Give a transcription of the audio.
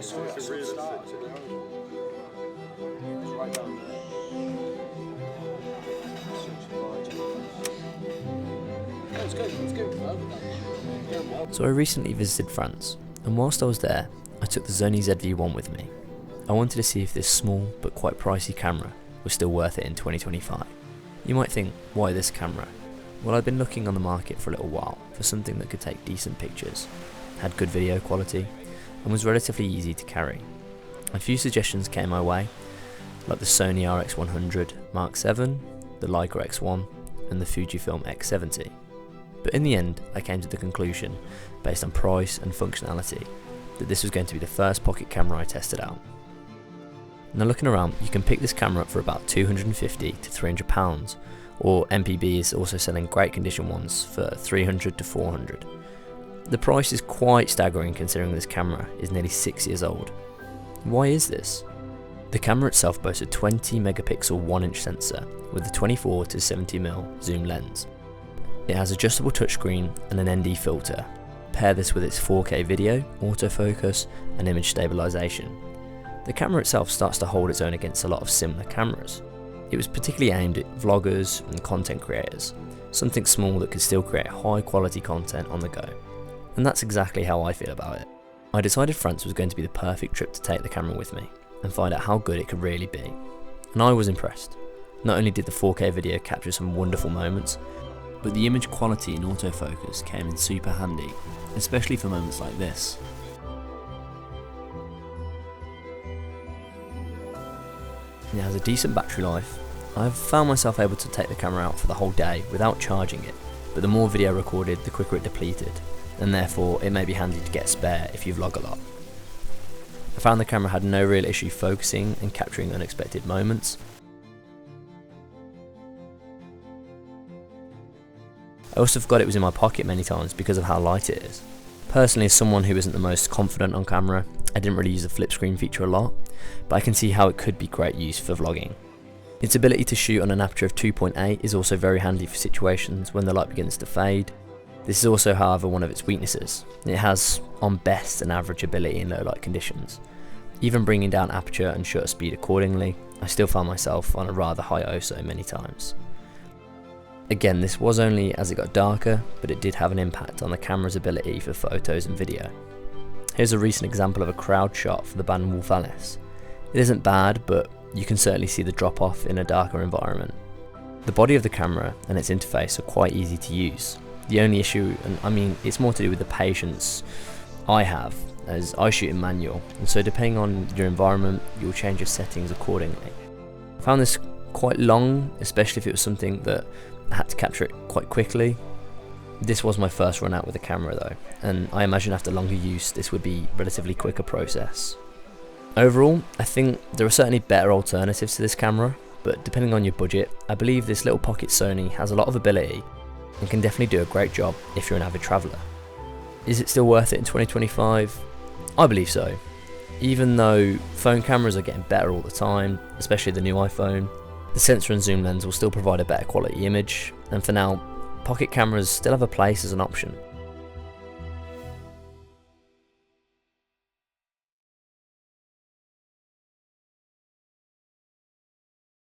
It's right down there. It's good. It's good. So I recently visited France, and whilst I was there, I took the Sony ZV-1 with me. I wanted to see if this small but quite pricey camera was still worth it in 2025. You might think, why this camera? Well, I'd been looking on the market for a little while for something that could take decent pictures, had good video quality, and was relatively easy to carry. A few suggestions came my way, like the Sony RX100 Mark VII, the Leica X1, and the Fujifilm X70. But in the end, I came to the conclusion, based on price and functionality, that this was going to be the first pocket camera I tested out. Now looking around, you can pick this camera up for about £250 to £300, or MPB is also selling great condition ones for £300 to £400. The price is quite staggering considering this camera is nearly 6 years old. Why is this? The camera itself boasts a 20 megapixel 1-inch sensor with a 24 to 70mm zoom lens. It has adjustable touchscreen and an ND filter. Pair this with its 4K video, autofocus and image stabilization. The camera itself starts to hold its own against a lot of similar cameras. It was particularly aimed at vloggers and content creators, something small that could still create high quality content on the go. And that's exactly how I feel about it. I decided France was going to be the perfect trip to take the camera with me and find out how good it could really be. And I was impressed. Not only did the 4K video capture some wonderful moments, but the image quality in autofocus came in super handy, especially for moments like this. It has a decent battery life. I've found myself able to take the camera out for the whole day without charging it, but the more video recorded, the quicker it depleted, and therefore it may be handy to get a spare if you vlog a lot. I found the camera had no real issue focusing and capturing unexpected moments. I also forgot it was in my pocket many times because of how light it is. Personally, as someone who isn't the most confident on camera, I didn't really use the flip screen feature a lot, but I can see how it could be great use for vlogging. Its ability to shoot on an aperture of 2.8 is also very handy for situations when the light begins to fade. This is also, however, one of its weaknesses. It has, on best, an average ability in low light conditions. Even bringing down aperture and shutter speed accordingly, I still found myself on a rather high ISO many times. Again, this was only as it got darker, but it did have an impact on the camera's ability for photos and video. Here's a recent example of a crowd shot for the band Wolf Alice. It isn't bad, but you can certainly see the drop off in a darker environment. The body of the camera and its interface are quite easy to use. The only issue, and I mean it's more to do with the patience I have, as I shoot in manual, and so depending on your environment, you'll change your settings accordingly. I found this quite long, especially if it was something that I had to capture it quite quickly. This was my first run out with the camera though, and I imagine after longer use this would be a relatively quicker process. Overall, I think there are certainly better alternatives to this camera, but depending on your budget, I believe this little pocket Sony has a lot of ability and can definitely do a great job if you're an avid traveller. Is it still worth it in 2025? I believe so. Even though phone cameras are getting better all the time, especially the new iPhone, the sensor and zoom lens will still provide a better quality image, and for now, pocket cameras still have a place as an option.